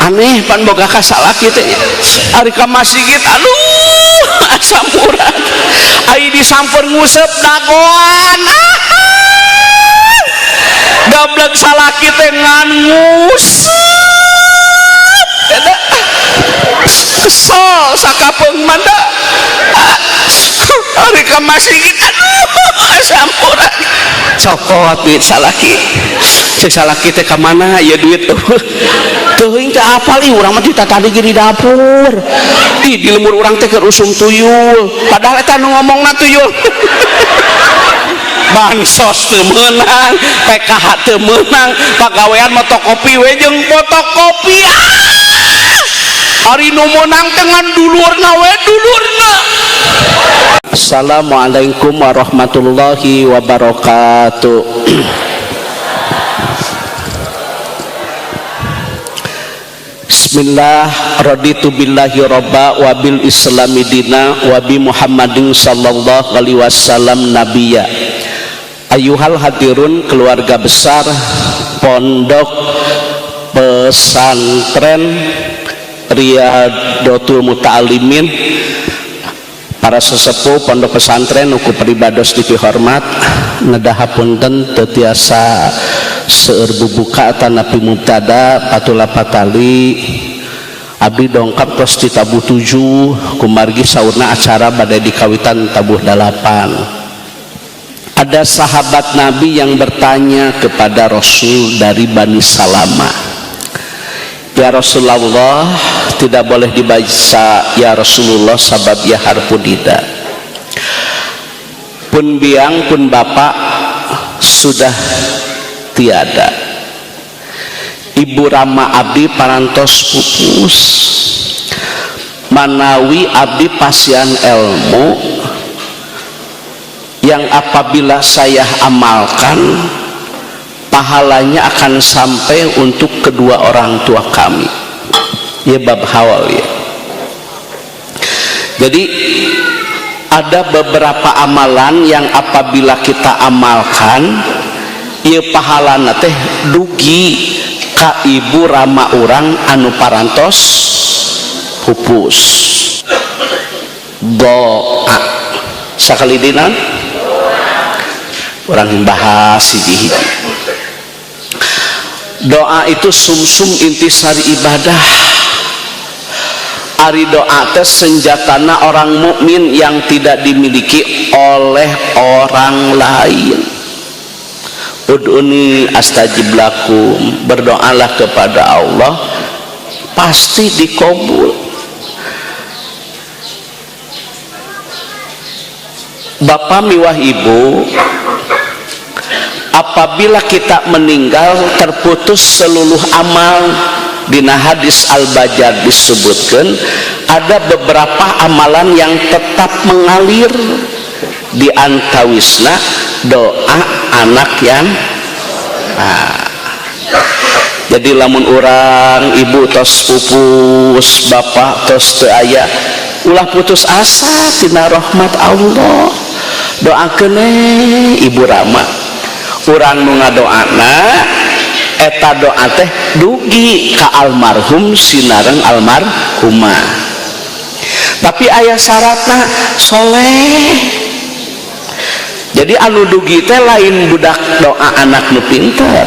aneh pan boga kasalaki teh ari ka masjid aduh asam urat ai disamper ngusep dagoan gablek salaki teh ngan ngusep eta kesel sakapeung manda ari ka masjid aduh asam urat cokot duit salaki cek salaki teh ka mana ya duit teuing teh apal ih urang mah ditatadi di dapur ih di lemur urang teh keur usum tuyul padahal eta nu ngomongna tuyul bansos teu meunang PKH teu meunang pagawean motokopi we jeung fotokopi ari nu meunang teh ngan dulurna we dulurna. Assalamualaikum warahmatullahi wabarakatuh. Bismillah, raditu billahi robba wa bil islami dina wa bi Muhammadin sallallahu alaihi wasallam nabiyya. Ayuhal hadirun keluarga besar Pondok Pesantren Riyadhatul Muta'alimin, para sesepuh pondok pesantren uku peribados dipihormat ngedahapunten teu tiasa seueur bubuka tanapi mubtada patula patali abdi dongkap tos di tabuh 7 kumargi saurna acara badai dikawitan tabuh 8. Ada sahabat Nabi yang bertanya kepada Rasul dari Bani Salamah, ya Rasulullah, tidak boleh dibaca ya Rasulullah sabab ya harpudida pun biang pun bapak sudah tiada, ibu rama abdi parantos pupus manawi abdi pasian ilmu yang apabila saya amalkan pahalanya akan sampai untuk kedua orang tua kami. Ya bab hawal ya. Jadi ada beberapa amalan yang apabila kita amalkan ieu pahalana teh dugi ka ibu rama urang anu parantos pupus. Doa sakali dina urang bahas hiji-hiji. Doa itu sumsum intisari ibadah. Ari doa teh senjatana orang mukmin yang tidak dimiliki oleh orang lain. Ud'uni astajib lakum, berdoalah kepada Allah pasti dikabul. Bapak miwah ibu, apabila kita meninggal terputus seluruh amal. Dina hadis Al-Bajar disebutkan ada beberapa amalan yang tetap mengalir, di antawisna doa anak yang jadi lamun orang ibu tos pupus bapak tos teu aya ulah putus asa tina rahmat Allah, doakeun ibu rama urang nu ngadoana eta doa teh dugi ka almarhum sinareng almarhumah, tapi aya syaratna soleh. Jadi anu dugi teh lain budak doa anak nu pinter,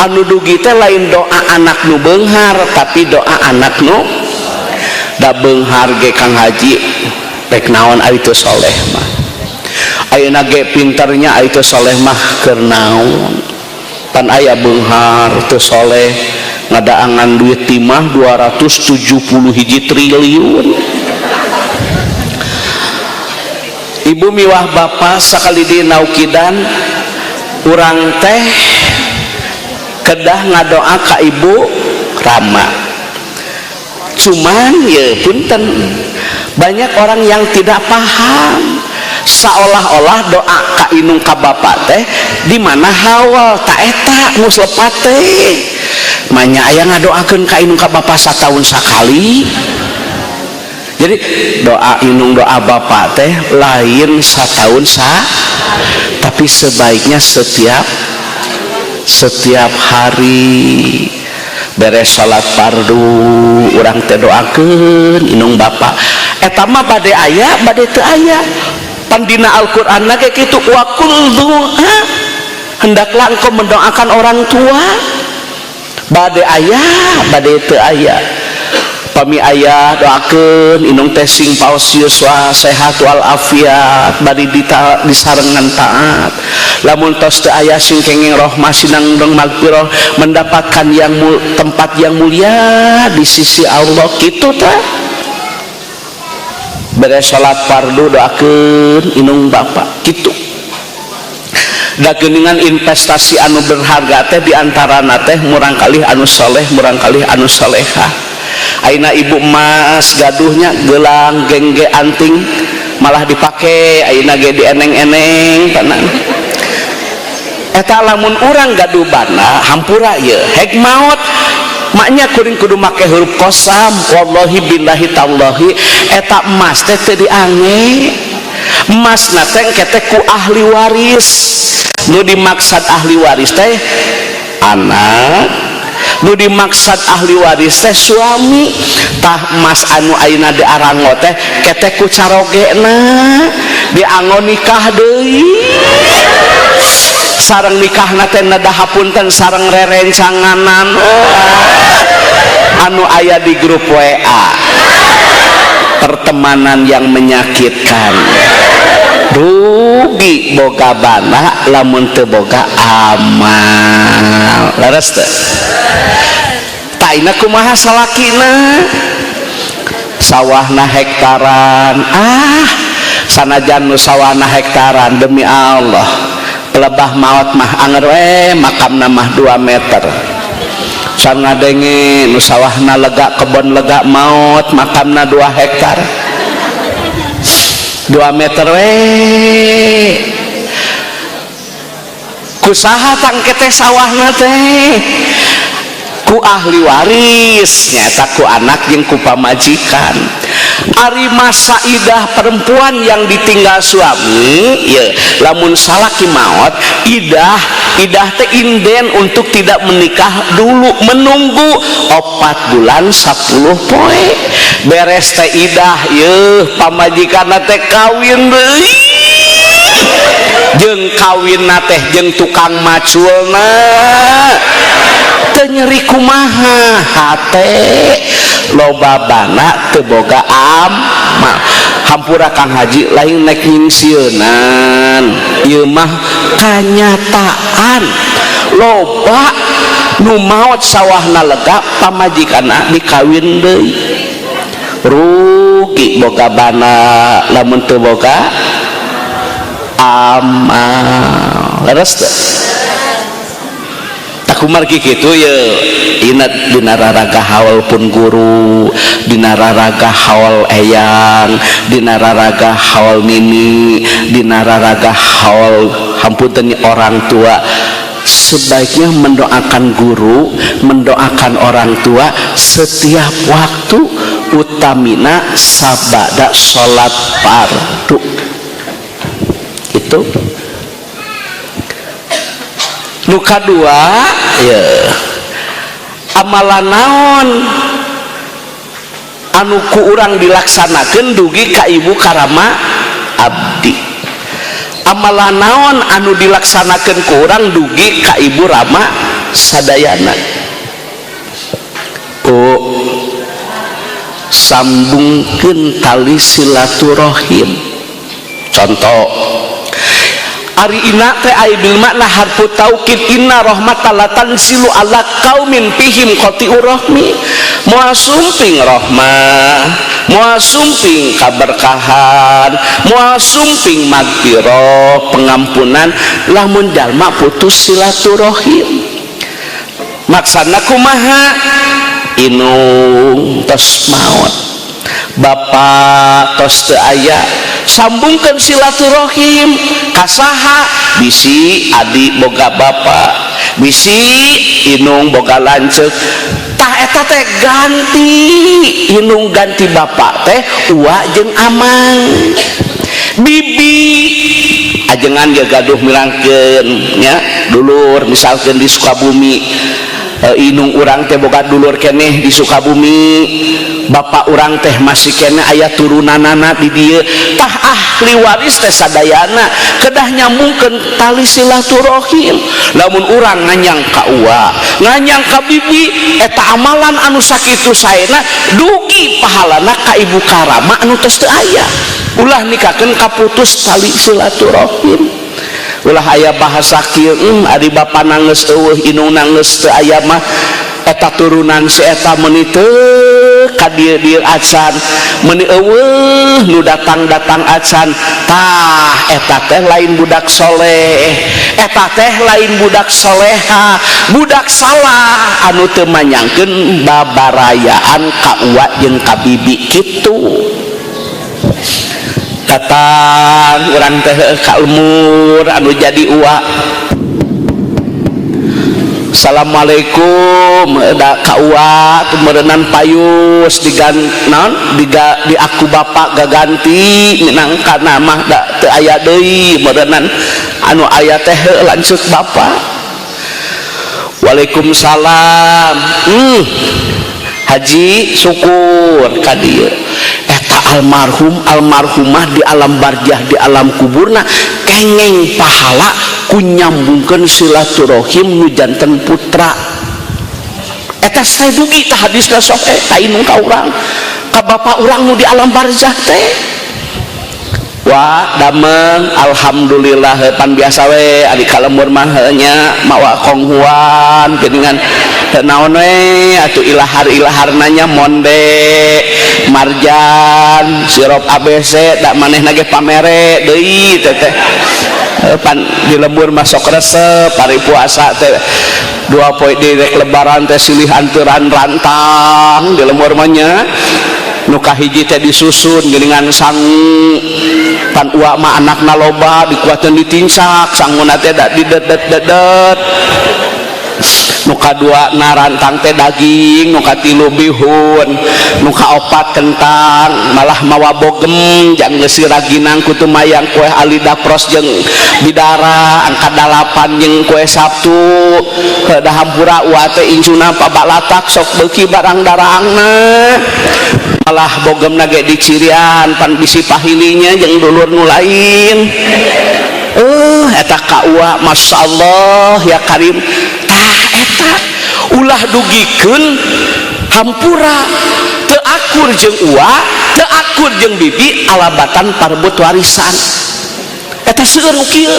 anu dugi teh lain doa anak nu beunghar, tapi doa anak nu da beunghar ge Kang Haji rek naon ari teu soleh mah, ayeuna ge pinternya ari teu soleh mah keur naon. Pan aya beunghar teu soleh ngadaangan duit timah 271 triliun. Ibu miwah bapak sakali di naukidan urang teh kedah ngadoa ka ibu rama, cuman ya punten banyak orang yang tidak paham seolah-olah doa ka inung ka bapak teh di mana hawal tak eta muslepat teh manya aya ngadoakeun ka inung ka bapak satahun sakali. Jadi doa inung doa bapak teh lain satahun tapi sebaiknya setiap hari. beres salat fardu urang teh doakeun inung bapak eta mah bade aya bade teu aya pan dina Al-Qur'an na ge kitu wa qul du'a hendaklah engkau mendoakan orang tua bade aya bade teu aya pami aya doakeun inung teh sing paos yuswa sehat wal afiat bari disarengan taat lamun tos teu aya sing kenging rahmah sinangdong magfirah mendapatkan yang tempat yang mulia di sisi Allah kitu teh beres salat fardu doakeun inung bapak kitu da geuningan investasi anu berharga teh diantarana teh murang kalih anu saleh murang kalih anu salehah aina ibu emas gaduhnya gelang gengge anting malah dipake aina ge dieneng-eneng tenan eta lamun urang gaduh bana hampura ieu hek maot maknya kuring kudu make huruf qasam wallahi billahi tallahi eta emas teh teu diange emas na teh kete ku ahli waris nu dimaksud ahli waris teh anak nu dimaksud ahli waris teh suami tah emas anu ayeuna diarango teh kete ku carogena dianggo nikah deui sareng nikahna teh nadahapunten sareng rerencanganan anu aya di grup WA pertemanan yang menyakitkan rugi boga bana lamun teu boga amal leres teu taina kumaha salakina sawahna hektaran sanajan nu sawahna hektaran demi Allah pelebah maot mah anger we makamna mah 2 meter sareng ngadenge nu sawahna lega kebon lega maot makamna 2 hektar 2 meter we kusaha tangke teh sawahna teh ku ahli waris nyata ku anak jeung ku pamajikan ari masa idah perempuan yang ditinggal suami ya lamun salaki maot idah teh inden untuk tidak menikah dulu menunggu 4 bulan 10 poe beres teh idah yeuh pamajikanna teh kawin deui jeung kawinna teh jeung tukang maculna teu nyeri kumaha hate loba bana teu boga amal hampura Kang Haji lain nek nyingsieunan ieu mah kanyataan loba nu maot sawahna lega pamajikanna dikawin deui rugi boga bana lamun teu boga amal leres teu kumargi gitu ya inat dina raraga hawal pun guru dina raraga hawal eyang dina raraga hawal nini dina raraga hawal hampunten orang tua sebaiknya mendoakan guru mendoakan orang tua setiap waktu utamina sabada sholat fardu itu luka 2 ya amalan naon anu ku urang dilaksanakeun dugi ka ibu karama abdi amalan naon anu dilaksanakeun ku urang dugi ka ibu rama sadayana sambungkeun tali silaturahim contoh ari ina teh aidil makna harfu taukid inna rahmatallahi tanzilu ala qaumin fihim qati'ur rahmi moal sumping rahmah moal sumping kaberkahan moal sumping magfirah pengampunan lamun jalma putus silaturahim maksana kumaha inung tos maot bapak tos teu aya sambungkan silaturahim kasaha bisi adi boga bapak bisi inung boga lanceuk tah eta teh ganti inung ganti bapak teh uwa jeung amang bibi ajengan dia gaduh milangkeun nya dulur misalkeun di Sukabumi inung urang teh boga dulur keneh di Sukabumi, bapak urang teh masih keneh aya turunanana di dieu, tah ahli waris teh sadayana kedah nyambungkeun tali silaturahim. Lamun urang nganyang ka uwa, nganyang ka bibi, eta amalan anu sakitu saena dugi pahalana ka ibu karama anu tos teu aya. Ulah nikakeun kaputus tali silaturahim. Ulah aya bahasa kieu ari bapana geus eueuh inungna geus teu aya mah eta turunan si eta meuni teu ka dieu acan, meuni eueuh nu datang-datang acan, tah eta teh lain budak soleh, eta teh lain budak soleha, budak salah anu teu manyangkeun babarayaan ka uwa jeung ka bibi kitu. Datang urang teh ka umur anu jadi uwa, assalamualaikum da ka uwa tumeureunnan payus di aku bapak gaganti minangkana mah da teu aya deui meureunnan anu aya teh lanceuk bapak. Waalaikumsalam. Haji syukur ka dieu eta almarhum almarhumah di alam barzah di alam kuburna kengeng pahala ku nyambungkeun silaturahim nu janten putra. Eta sae dugi tah hadisna sahih ka inung ka urang ka bapak urang nu di alam barzah teh. Wah dameng alhamdulillah pan biasa we ari kalembur mah nya mawa konghuan geuningan naon we atuh ilahar-ilaharna nya monde marjan sirup ABC da manehna ge pamere deui teh pan di lembur mah sok resep ari puasa teh 2 poe direk lebaran teh silih anteuran rantang di lembur mah nya nu kahiji teh disusun geuningan sangu pan uwa mah anakna loba dikuateun ditingsak sanguna teh da didedet-dedet, nu kadua narantang teh daging, nu katilu bihun, nu kaopat kentang malah mawa bogem jang geus siraginang kutu mayang kue alida pros jeung bidara angka 8 jeung kue Sabtu da hampura uwa teh incuna pabalatak sok beuki barang darangna malah bogemna ge dicirian pan bisi pahilinya jeung dulur nu lain. Eta ka uwa masyaallah ya karim, tah eta ulah dugikeun hampura teu akur jeung uwa teu akur jeung bibi alabatan parbut warisan. Eta seueur nu kieu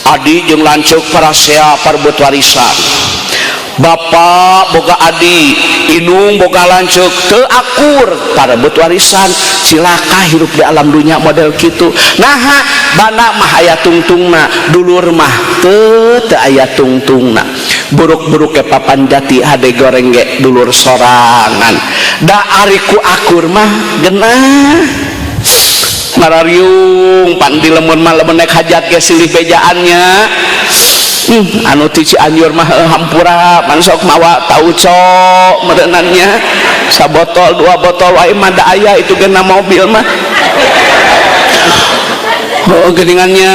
adi jeung lanceuk parasea parbut warisan, bapak boga adi inung boga lanceuk teu akur parbut warisan, silaka hirup di alam dunia model kitu. Naha bana mah aya tungtungna, dulur mah teu aya tungtungna. Buruk-buruk ke papan jati hade goreng ge dulur sorangan, da ari ku akur mah geunah marariung pan di lemon mah lamun naik hajat ge silih bejaannya. Anu ti Cianjur mah hampura pan sok mawa tauco meureunannya sabotol 2 botol wae mah da aya itu geuna mobil mah. Geuningannya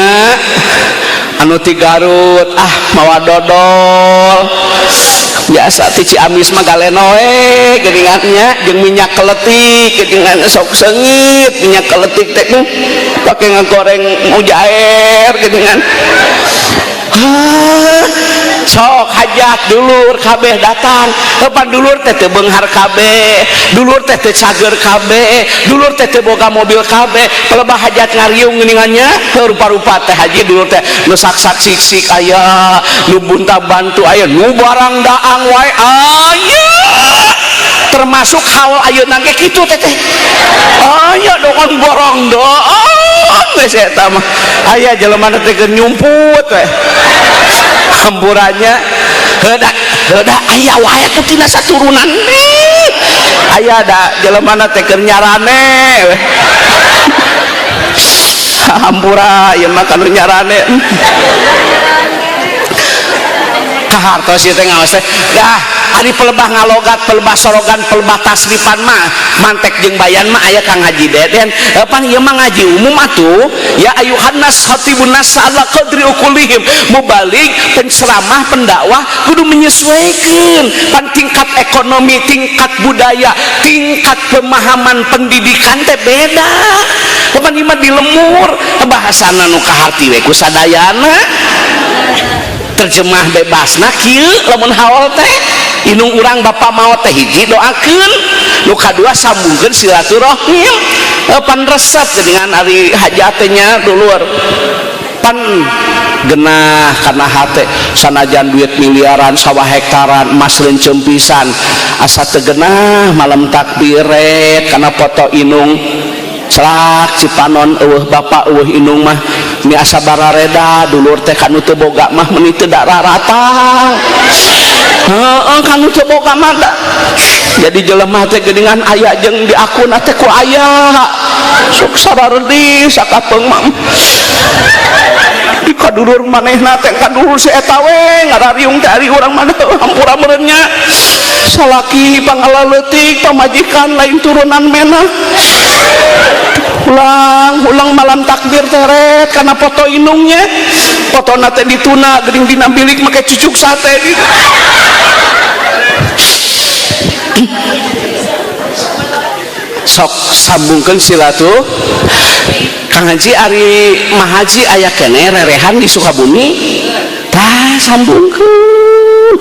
anu ti Garut mawa dodol biasa ti Ciamis mah galeno we geuningannya jeung minyak keletik geuningan sok seungit minyak keletik teh pake ngagoreng mujair geuningan. Sok hajat dulur kabeh datang pan dulur teh teu beunghar kabeh, dulur teh teu cager kabeh, dulur teh teu boga mobil kabeh, pelebah hajat ngariung geuningannya rupa-rupa teh haji dulur teh nu sak-sak sik-sik aya, nu bunta bantu aya, nu barang daang wae aya, termasuk haul ayeuna ge kitu teh aya dokon borong doang geus eta mah aya jelema teh keur nyumput we hampurannya heuda aya wae teh tina saturunan aya da jelema teh keur nyarane we hampura ieu mah kanu nyarane kahartos ieu teh ngaos teh dah ari pelebah ngalogat pelebah sorogan pelebah tasrifan mah mantek jeung bayan mah aya Kang Haji Deden pan ieu mah ngaji umum atuh ya ayuhan nas khatibun nas ala qadri ukulihim mubalik penceramah pendakwah kudu menyesuaikan pan tingkat ekonomi tingkat budaya tingkat pemahaman pendidikan teh beda pan ieu mah dilemur bahasana nu ka hati we ku sadayana terjemah bebasna kieu lamun haol teh inung urang bapa mau teh hiji doakeun nu kadua sambungkeun silaturahim pan resep dengan ari hajatnya dulur pan genah karena hate sanajan duit miliaran sawah hektaran emas leuncem pisan asa teu genah malam takbiret karena foto inung celak cipanon eueuh bapak eueuh inung mah mi asa barareda dulur teh kanu teu boga mah meuni teu da rarata heeh kanu teu boga mah da jadi jelema teh geuningan aya jeung di akun teh ku aya sok sarardi sakapeung mah di kadulur manehna teh kadulur si eta we ngarariung teh ari urang mah hampura meureunnya salaki pangala leutik pamajikan lain turunan menah ulang malam takbir teret karena foto inungnya foto nate dituna gering dina bilik make cucuk sate gitu sok sambungkeun silatu Kang Haji ari mahaji aya keneh rerehan di Sukabumi tah sambungkeun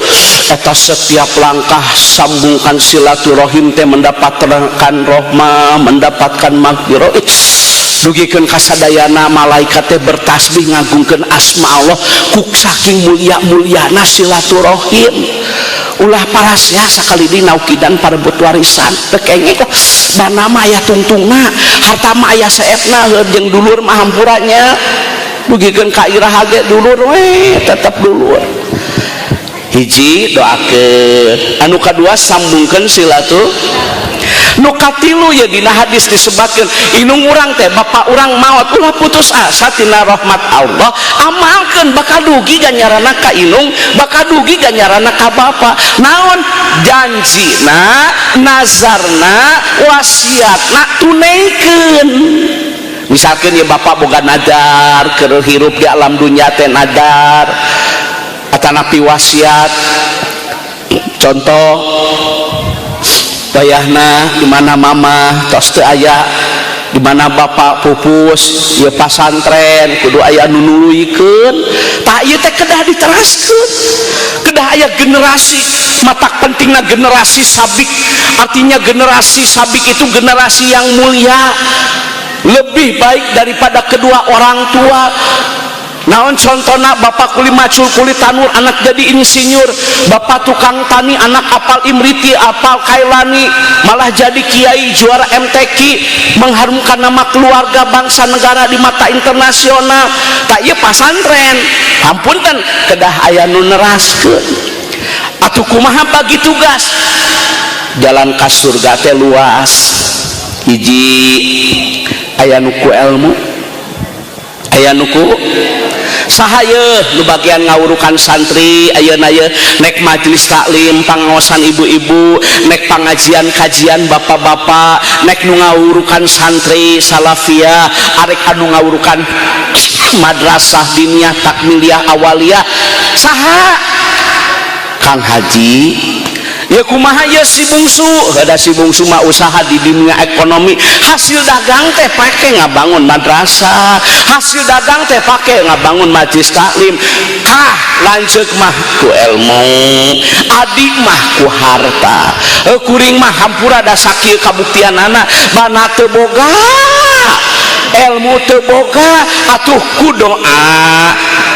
eta setiap langkah sambungkan silaturahim teh mendapatkan rahmah mendapatkan maghfirah dugikeun kasadayana malaikat teh bertasbih ngagungkeun asma Allah ku saking mulia-muliana silaturahim ulah parasya sakali dina ukidan parebut warisan teu kenging bana mah aya tungtungna harta mah aya saetna jeung dulur mah hampuranya dugikeun ka iraha ge dulur we tetep dulur hiji doakeun anu kadua sambungkeun silaturahim nu katilu ya dina hadis disebutkeun inung urang teh bapak urang maot ulah putus asa tina rahmat Allah amalkeun bakal dugi ganjaranna ka inung bakal dugi ganjaranna ka bapa naon janjina nazarna wasiatna tunaikeun misalkan ya bapak boga nadar keur hirup di alam dunya teh nadar atanapi wasiat contoh bayahna di mana mama tos teu aya di mana bapak pupus ieu pasantren kudu aya nu nuluykeun tah ieu teh kedah diteraskeun kedah aya generasi matak pentingna generasi sabik artinya generasi sabik itu generasi yang mulia lebih baik daripada kedua orang tua naon contohna bapak kuli macul kuli tanur anak jadi insinyur bapak tukang tani anak apal imriti apal kailani malah jadi kiai juara MTQ mengharumkan nama keluarga bangsa negara di mata internasional tak ieu pasantren ampunten kedah aya nu neraskeun atuh kumaha bagi tugas jalan ka surga teh luas hiji aya nu ku ilmu aya nu ku sahaya nu bagian ngawurukan santri ayeuna ye nek majelis taklim pangaosan ibu-ibu nek pangajian kajian bapak-bapak nek nu ngawurukan santri salafiyah arek anu ngawurukan madrasah diniyah takmiliyah awaliyah saha Kang Haji ya kumaha ya si bungsu ada si bungsu mah usaha di dunia ekonomi hasil dagang teh pake ngabangun madrasah hasil dagang teh pake ngabangun majelis taklim lanjut mah ku ilmu adik mah ku harta kuring mah hampura da sakieu kabuktianana bana teu boga ilmu teu boga atuh ku doa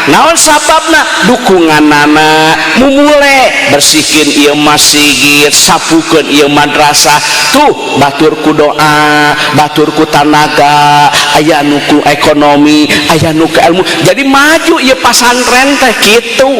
naon sababna dukunganana mumule bersihkeun ieu masjid sapukeun ieu madrasah tuh batur ku doa batur ku tanaga aya nu ku ekonomi aya nu ku ilmu jadi maju ieu pasantren teh kitu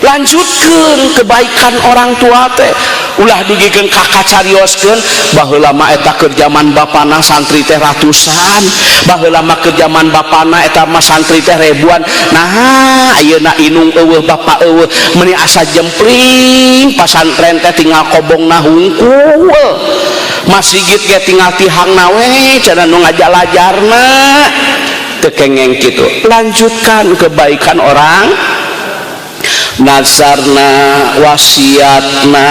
lanjutkan kebaikan orang tua teh ulah dugikeun kakak carioskeun baheula mah eta keur zaman bapana santri teh ratusan baheula mah keur zaman bapana eta mah santri teh ribuan nah ayeuna inung eueuh bapa eueuh meuni asa jempling pasantren teh tinggal kobongna hungkul masjid ge tinggal tihangna we cenah nu ngajalajarna teu kengeng kitu lanjutkan kebaikan orang nazarna wasiatna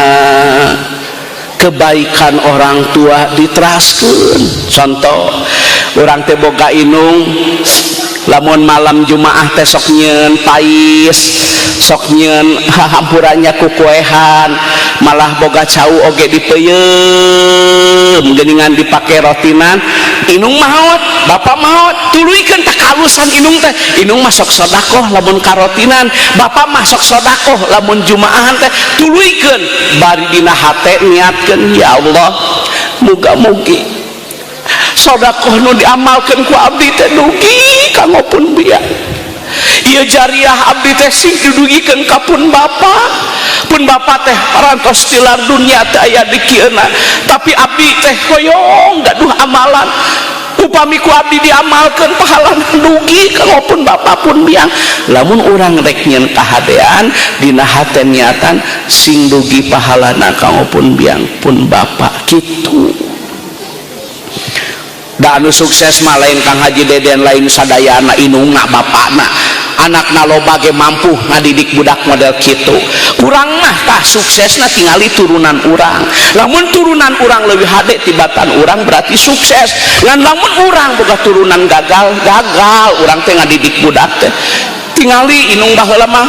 kebaikan orang tua diteraskeun contoh urang teh boga inung lamun malam Jumaah teh sok nyeun pais sok nyeun hampurannya ku kuehan malah boga cau oge dipeuyeum geuningan dipake rotinan inung maot bapak maot tuluikeun tak kalusan inung teh inung masuk sedekah lamun karotinan bapak masuk sedekah lamun Jumaahan teh tuluikeun bari dina hate niatkeun ya Allah muga-mugi sedekah nu diamalkeun ku abdi teh dugi kangopun biang ieu jariah abdi teh sing didugikeun ka pun bapa teh parantos tilar dunia teh aya di kieuna tapi abdi teh hoyong gaduh amalan upami ku abdi diamalkeun pahalana dugi kangopun bapa pun biang lamun urang rek nyieun kahadean dina hate niatan sing dugi pahalana kangopun biang pun bapa kitu. Da anu sukses mah lain Kang Haji Deden lain sadayana inungna bapakna anakna loba ge mampu ngadidik budak model kitu urang mah tah suksesna tingali turunan urang lamun turunan urang leuwih hade tibatan urang berarti sukses ngan lamun urang boga turunan gagal urang teh ngadidik budak teh tingali inung baheula mah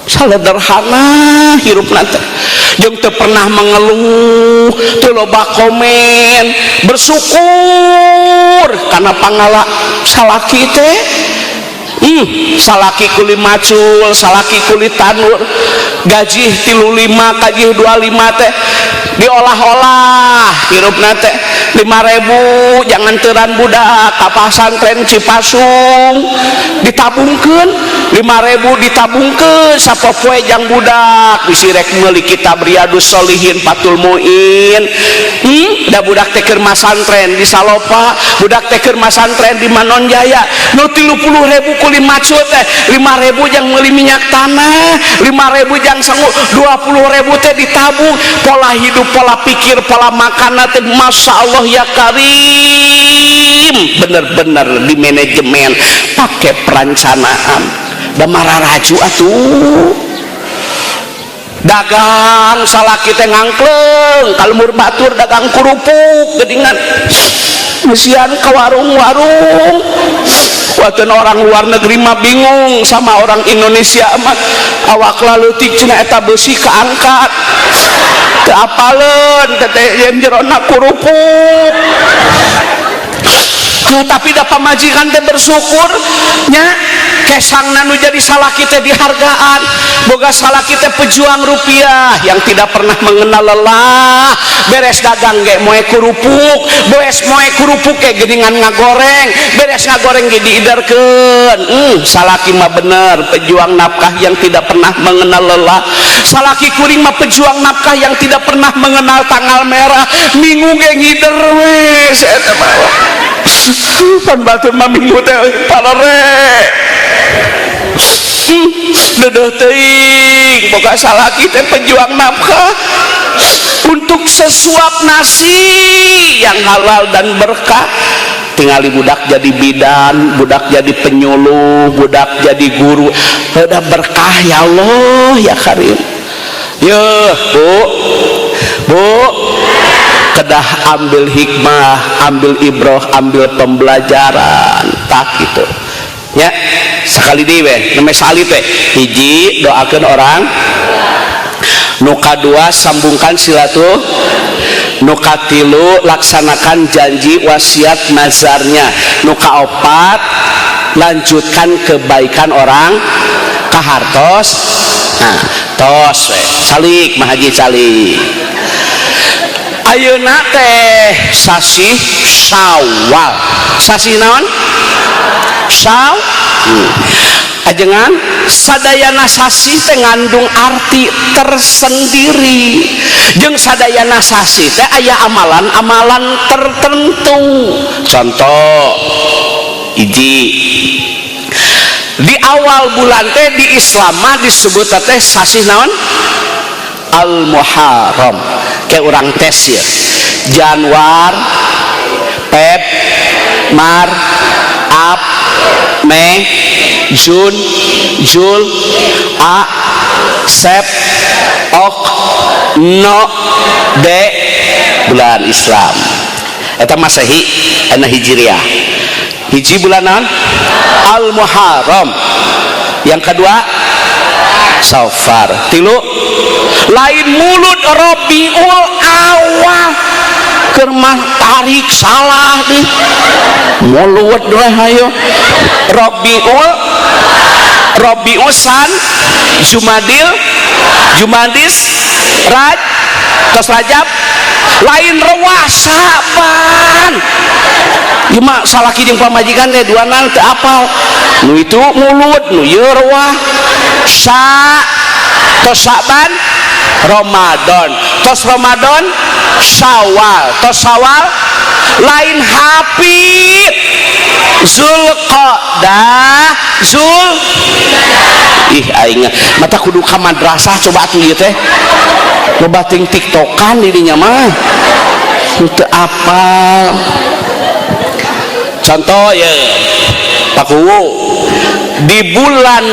salederhana hirupna teh jeung teu pernah mengeluh teu loba komen bersyukur karena pangala salaki teh salaki kuli macul salaki kuli tanur gaji 35 gaji 25 teh diolah-olah hirupna teh 5.000 jangan teran budak ka pasantren Cipasung ditabungkeun 5.000 ditabungkeun sapopoe jang budak bisi rek meuli kitab Riyadus Shalihin Fathul Muin da budak teh keur masantren di Salopa budak teh keur masantren di Manonjaya nu 30.000 kuli macut teh 5.000 jang meuli minyak tanah 5.000 jang sangu 20.000 teh ditabung pola hidup pola pikir pola makan teh Masya Allah ya Karim bener-bener di manajemen pakai perencanaan da mararaju atuh dagang salaki teh ngangkleng kalmur batur dagang kerupuk geuningan mesian ke warung-warung walaupun orang luar negeri mah bingung sama orang Indonesia mah awak leutik cenah eta beusi keangkat teu apaleun teh yen jerona kerupuk tapi da pamajikan teh bersyukur nya kesangna nu jadi salaki teh dihargaan boga salaki teh pejuang rupiah yang tidak pernah mengenal lelah beres dagang ge moe kerupuk beres moe kerupuk ge geuningan ngagoreng beres ngagoreng ge diiderkeun salaki mah bener pejuang nafkah yang tidak pernah mengenal lelah salaki kuring mah pejuang nafkah yang tidak pernah mengenal tanggal merah minggu ge ngider we eta mah pan batur mah minggu teh parere dedeuh teuing boga salaki teh pejuang nafkah untuk sesuap nasi yang halal dan berkah tingali budak jadi bidan budak jadi penyuluh budak jadi guru udah berkah ya Allah ya Karim yeuh bu kedah ambil hikmah ambil ibroh ambil pembelajaran tak gitu ya sekali deui we nemeh sali teh hiji doakeun orang nu kadua sambungkan silaturahmi nu katilu laksanakan janji wasiat nazarnya nu kaopat lanjutkan kebaikan orang kahartos nah tos we salik mah haji salik ayeuna teh sasi Syawal sasi naon ajengan sadayana sasi teh ngandung arti tersendiri jeung sadayana sasi teh aya amalan-amalan tertentu. Contoh hiji di awal bulan teh di Islam mah disebut teh sasi naon Al-Muharram. Kayak orang tes ya Januar, Feb, Mar, Ap, Mei, Jun, Jul, A, Sep, Ok, No, De, bulan Islam. Eta Masehi, ena Hijriah. Hiji bulanan Al-Muharram. Yang kedua Safar. Tilu lain mulut Rabiul Awal. Kermah tarik salah nih mulut doa hayo Rabiul San Jumadis Rajab lain rewasaban cuma salah kijeng pamajikan teh dua nang teu apal nu itu mulut nu ieu rewah tos Saban Ramadan tos Ramadan Syawal tos Syawal lain Hafid Zulqa'dah aing mata kudu ka madrasah coba atuh ieu teh loba ting tiktokan dirinya mah teu apal. Contoh ya pakuwu di bulan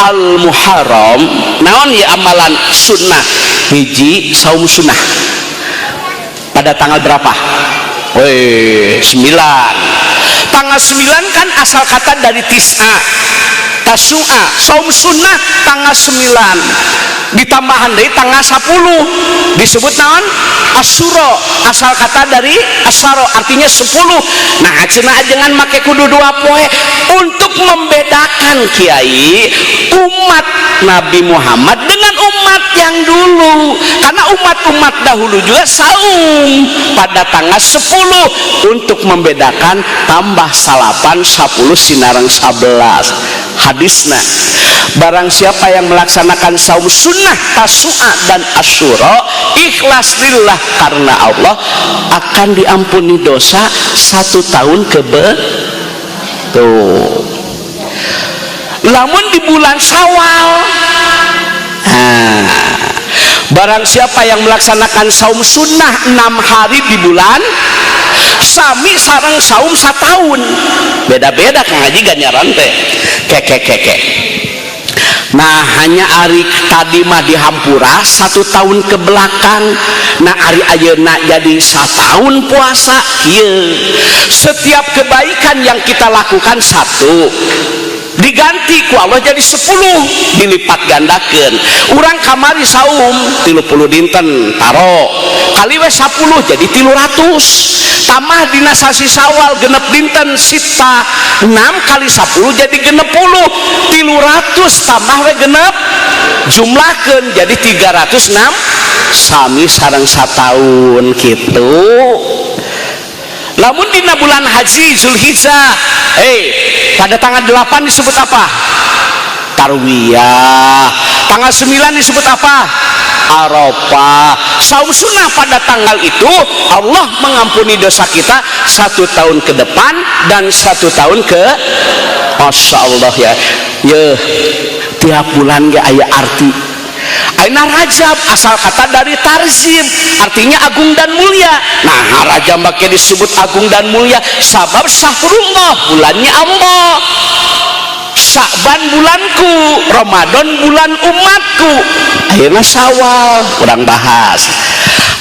Al-Muharram naon ya amalan sunnah hiji saum sunnah pada tanggal berapa? 9. Tanggal 9 kan asal kata dari tis'a tasu'a saum sunnah tanggal 9 ditambahan dari tanggal 10 disebut naon Asyura asal kata dari asyara artinya 10. Nah cenah ajengan make kudu 2 poe untuk membedakan kiai umat Nabi Muhammad dengan umat yang dulu karena umat-umat dahulu juga saum pada tanggal 10 untuk membedakan tambah salapan 10 sinarang 11 hadisna barang siapa yang melaksanakan saum sunnah tasu'a dan asyura ikhlas lillah karena Allah akan diampuni dosa 1 tahun tuh lamun di bulan Syawal barang siapa yang melaksanakan saum sunnah 6 hari di bulan sami sareng saum 1 tahun beda-beda Kang Haji ganjaran teh keke nah hanya hari tadi mah dihampura 1 tahun ke belakang nah hari ayeuna jadi 1 tahun puasa ieu setiap kebaikan yang kita lakukan 1 diganti ku Allah jadi 10 dilipat gandakeun urang kamari saum 30 dinten taro kali we 10 jadi 300 tambah dina sasi Syawal genep dinten sita 6 kali 10 jadi genep 10 300 tambah we genep jumlahkeun jadi 306 sami sareng 1 tahun gitu. Lamun dina bulan haji Zulhijjah pada tanggal 8 disebut apa? Tarwiyah. Tanggal 9 disebut apa? Arafah. Saum sunnah pada tanggal itu Allah mengampuni dosa kita 1 tahun ke depan dan 1 tahun ke Masya Allah ya tiap bulan gak aya arti. Aina Rajab asal kata dari tarzim artinya agung dan mulia. Nah Rajab make disebut agung dan mulia sabab syahrullah bulannya Allah, Sya'ban bulanku, Ramadan bulan umatku. Ayeuna Syawal urang bahas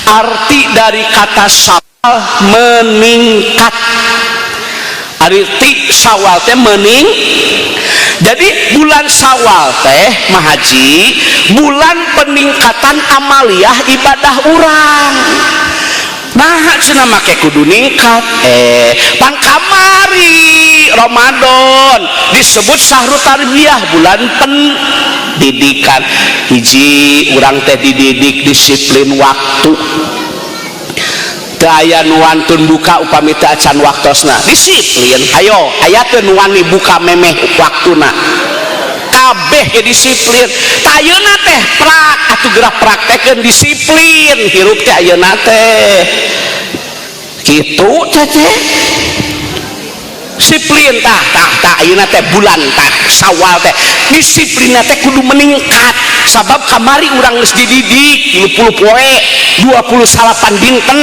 arti dari kata Syawal meningkat. Arti Syawal teh jadi bulan Syawal teh mahaji bulan peningkatan amaliyah ibadah urang. Nah cenah make kudu ningkat pangkamari Ramadan disebut syahrul tarbiyah bulan pendidikan hiji urang teh dididik disiplin waktu daya nuantun buka upami teu acan waktosna disiplin ayo aya teu nuan buka memeh waktuna kabeh ya disiplin. Ayeuna teh prak atuh gerak praktekeun disiplin hirup teh ayeuna teh kitu cece disiplin tah ayeuna teh bulan tah Syawal teh disiplinna teh kudu meningkat sabab kamari urang geus dididik 30 poe 28 dinten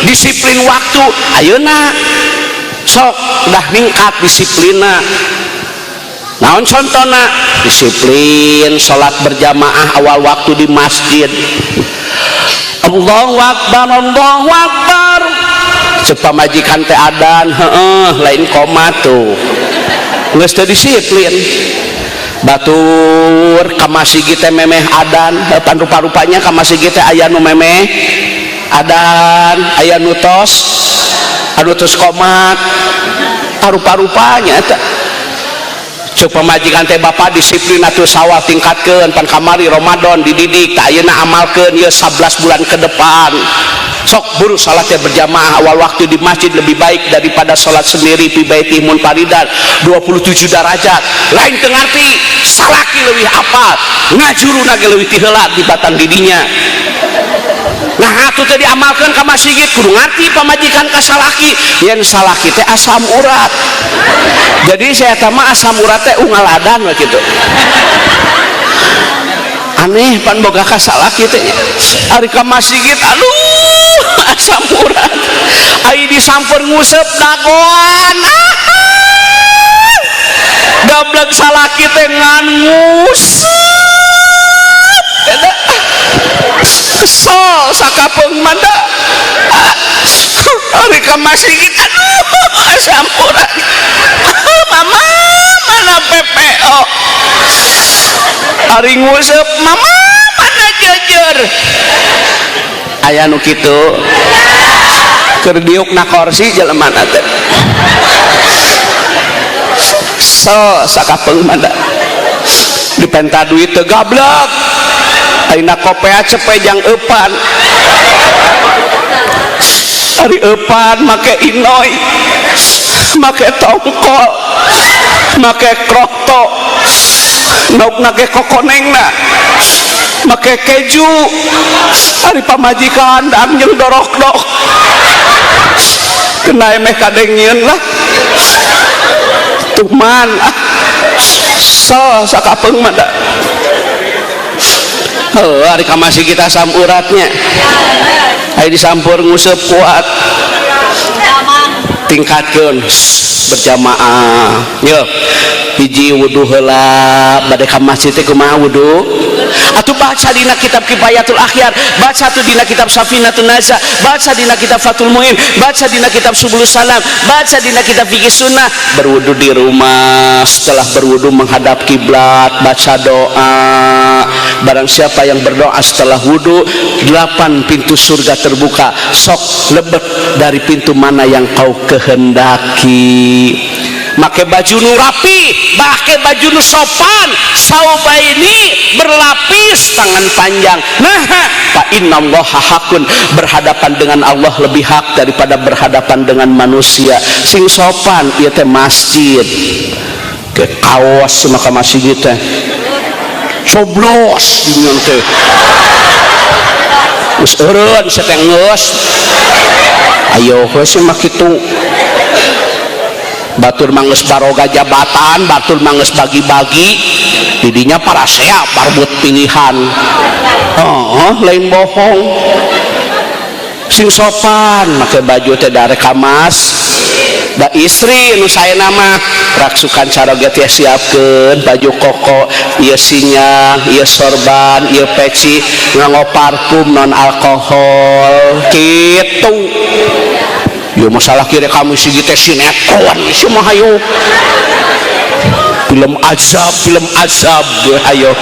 disiplin waktu ayeuna sok udah ningkat disiplinna. Naon contohna disiplin salat berjamaah awal waktu di masjid. Allahu akbar Allahu akbar cek pamajikan teh adan lain koma tuh geus teu disiplin batur ka masjid teh memeh adan pan rupa-rupanya ka masjid teh aya nu memeh adan aya nu tos komat rupa-rupanya eta cek pamajikan teh bapak disiplin atuh sawah tingkatkeun pan kamari Ramadan dididik tak ayeuna amalkeun ieu 11 bulan ke depan sok buru salatnya berjamaah awal waktu di masjid lebih baik daripada salat sendiri fi baiti munfaridan 27 derajat lain teu ngarti salaki leuwih apal ngajuruna ge leuwih ti heula di batang didinya. Nah atuh teh diamalkeun ka masjid kudu ngarti pamajikan ka salaki yen salaki teh asam urat jadi saya tama asam urat teh unggal adan we kitu aneh pan boga ka salaki teh ari ka masjid aduh asam urat ai disamper nguseup dagoan gablek salaki teh ngan nguseup kesel sakapeung manda ari ka masjid aduh asam urat mama mana PPO ari nguseup mama mana jejer aya nu kitu keur diukna kursi jelemana teh so sakapeung manda dipenta duit teu gablek ayeuna kopea cepejang eupan ari eupan make inoy make tongkol make krokto naukna ge kokonengna make keju ari pamajikan dang jeung dorok-dok kena emeh kadengieun lah tuman so sakapeung mah da hari ka masjid kita asam uratnya aya disampur nguseup kuat tingkatkeun berjamaah yeuh hiji wudu heula bade ka masjid teh kumaha wudu atuh baca dina kitab Kifayatul Akhyar baca tuh dina kitab Safinatun Najah baca dina kitab Fathul Muin baca dina kitab Subulus Salam baca dina kitab Fikih Sunnah berwudu di rumah setelah berwudu menghadap kiblat baca doa barang siapa yang berdoa setelah wudu 8 pintu surga terbuka sok lebet dari pintu mana yang kau kehendaki make baju nu rapi make baju nu sopan saubaini berlapis tangan panjang nah fa innallaha hakun berhadapan dengan Allah lebih hak daripada berhadapan dengan manusia sing sopan ieu teh masjid ke kaos maka masjid teh coblos dingan teh geus eureun sateng geus ayo geus mah kitu batur mangges baroga jabatan batur mangges bagi-bagi didinya para seap barbut pilihan lain bohong sing sopan make baju teh darek kamas da istri nu saena mah raksukan caroget ya siapkeun baju koko ieu sinyang ieu sorban ieu peci nganggo parfum non alkohol kitu yo masalah kira kamu sih teh sinetron semua hayo film azab ayo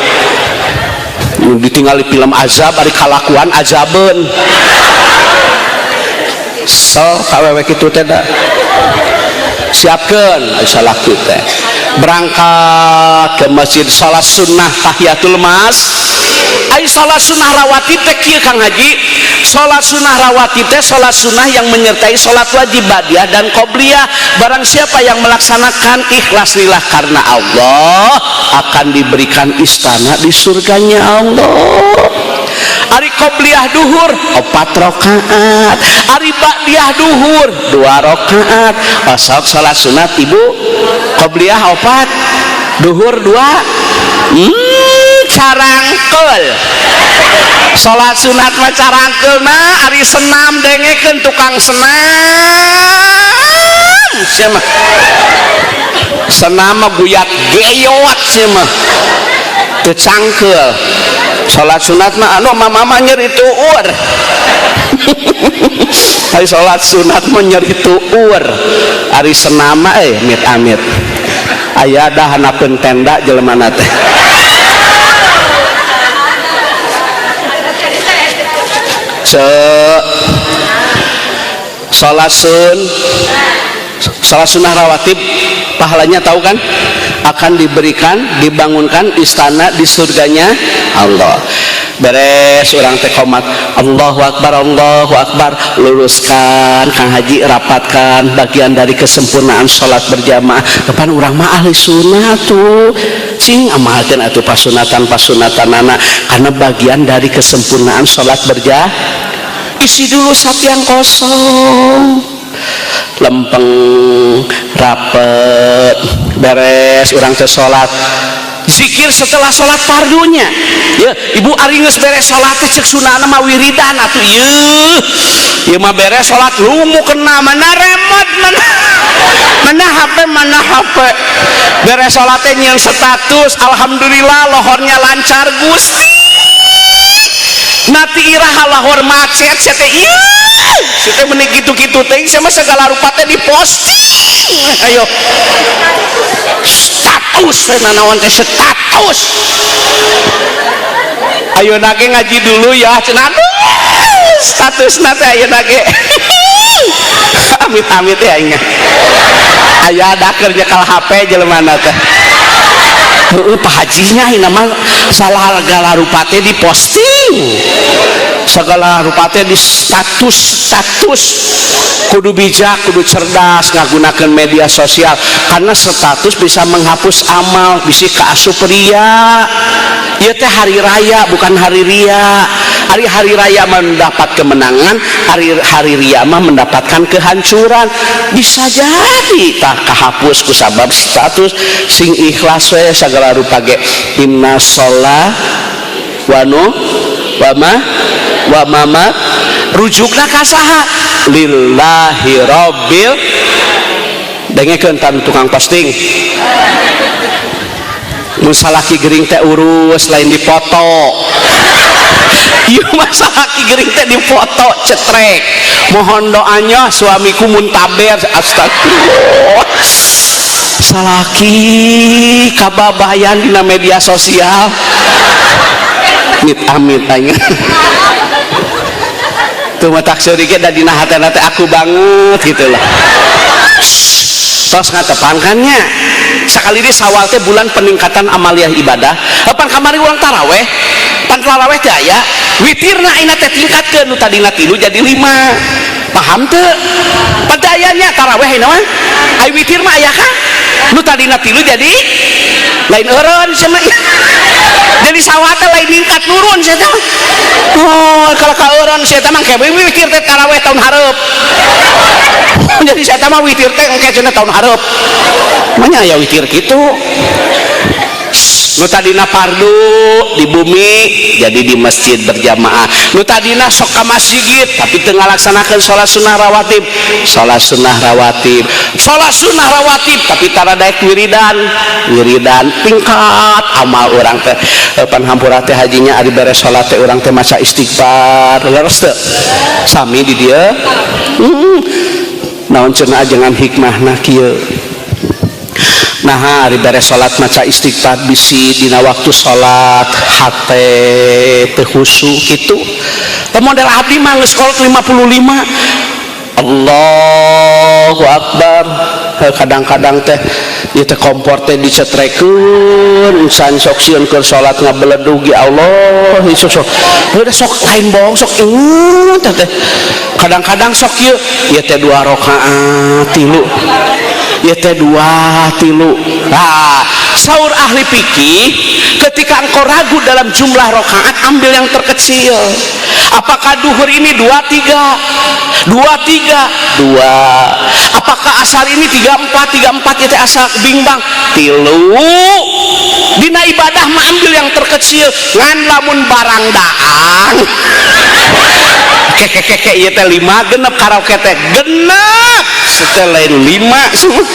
ditinggali film azab ari kalakuan azabeun so kawewe kitu teh da siapkeun salah teh berangkat ke masjid salat sunnah tahiyatul mas Ai salat sunnah rawatib teh kieu Kang Haji. Salat sunnah rawatib teh salat sunnah yang menyertai salat wajib badiah dan qobliyah. Barang siapa yang melaksanakan ikhlas lillah karena Allah akan diberikan istana di surganya Allah. Ari qobliyah duhur 4 rakaat, ari ba'diyah duhur 2 rakaat. Asal salat sunat ibu qobliyah 4, duhur 2. Carangkeul. Salat sunat mah carangkeul na ari senam dengekeun tukang senam. Sia mah. Senam mah guyat geyot sia mah. Teu cangkeul. Salat sunat mah anu mama nyeri tuur. Ari salat sunat mah nyeri tuur. Ari senam mah amit-amit. Aya dah hanapeun tenda jelema teh. Salat sunnah rawatib pahalanya tahu kan, akan diberikan, dibangunkan istana di surganya Allah. Beres orang teh qomat Allahu Akbar, luruskan Kang Haji, rapatkan bagian dari kesempurnaan sholat berjamaah. Depan orang mah ahli sunnah tuh cing amalkeun atuh pasunatan anak karena bagian dari kesempurnaan sholat berjamaah. Isi dulu sapi yang kosong, lempeng rapet, beres orang teh sholat, zikir setelah sholat fardunya. Ya ibu ari geus beres sholat teh ceuk sunahna mah wiridan atuh. Ieu mah beres sholat lungu kena mana remote mana HP beres sholat teh nyieun status alhamdulillah lohornya lancar Gusti. Nati iraha lahor macet teh ieu teh meuni kitu-kitu teh sama segala rupa teh diposting. Ayo status nanaon teh status. Ayo nage ngaji dulu ya cenah status nate ayo nage amit-amit ya nya aya ada kerja kal HP jelema teh. Pak hajinya ini mah salah segala rupa teh diposting, segala rupa teh di status. Kudu bijak, kudu cerdas ngagunakeun media sosial karena status bisa menghapus amal, bisi kaasup ria. Ieu teh hari raya bukan hari ria. Hari raya mendapat kemenangan, hari ria mah mendapatkan kehancuran. Bisa jadi tak kahapus ku sabab status. Sing ikhlas we segala rupa ge inna sholat wa mama rujukna kasaha lillahi rabbil. Dengekeun tan tukang posting musalaki gering teh urus lain dipoto. Ieu masalah ki gering teh dipoto cetrek. Mohon doanya suamiku muntaber. Astagfirullah. Salaki kababayan dina media sosial. Amit tanya. Tuh mah tak seuri ge da dina hatena teh aku banget gitu lah. Tos ngatepankannya sekali di Syawal teh bulan peningkatan amaliyah ibadah. Pan kamari ulang taraweh, pan taraweh teh aya witirna ayeuna teh tingkatkeun nu tadina 3 jadi 5. Paham teu? Padayanya taraweh ayeuna mah ai witir mah aya kan? Nu tadina 3 jadi lain eureun cenah. Jadi sawah teh lain ningkat nurun sia teh. Oh, kalau ka eureun sia teh mah kebe witir teh taraweh tahun hareup. Jadi saya mah witir teh engke cenah tahun hareup. Manya aya witir kitu. Nu tadina fardu di bumi jadi di masjid berjamaah. Nu tadina sok ka masjid tapi teu ngalaksanakeun salat sunnah rawatib. Salat sunnah rawatib tapi tara daek wiridan tingkat amal urang teh. Pan hampura teh hajinya ari beres salat teh urang teh maca istighfar. Leres teu? Sami di dieu. Naon cenah ajengan hikmahna kieu. Nah hari beres sholat maca istighfar bisi dina waktu sholat hate teu khusyuk gitu. Teu model abdi mah geus kolot 55 Allahu Akbar. Kadang-kadang teh ieu teh kompor teh dicetrekeun insan sok sieun keur salat ngabeledug ya Allah sok udah sok lain bohong sok inget teh kadang-kadang sok ieu teh 2 rakaat 3 ieu teh 2 3. Nah saur ahli fikih ketika engkau ragu dalam jumlah rakaat ambil yang terkecil. Apakah duhur ini 2 3 apakah asar ini 3 4 itu asal bimbang 3 dina ibadah mah ambil yang terkecil ngan lamun barang daang keke ieu teh 5 genep karaoke teh genep setelah 5 semua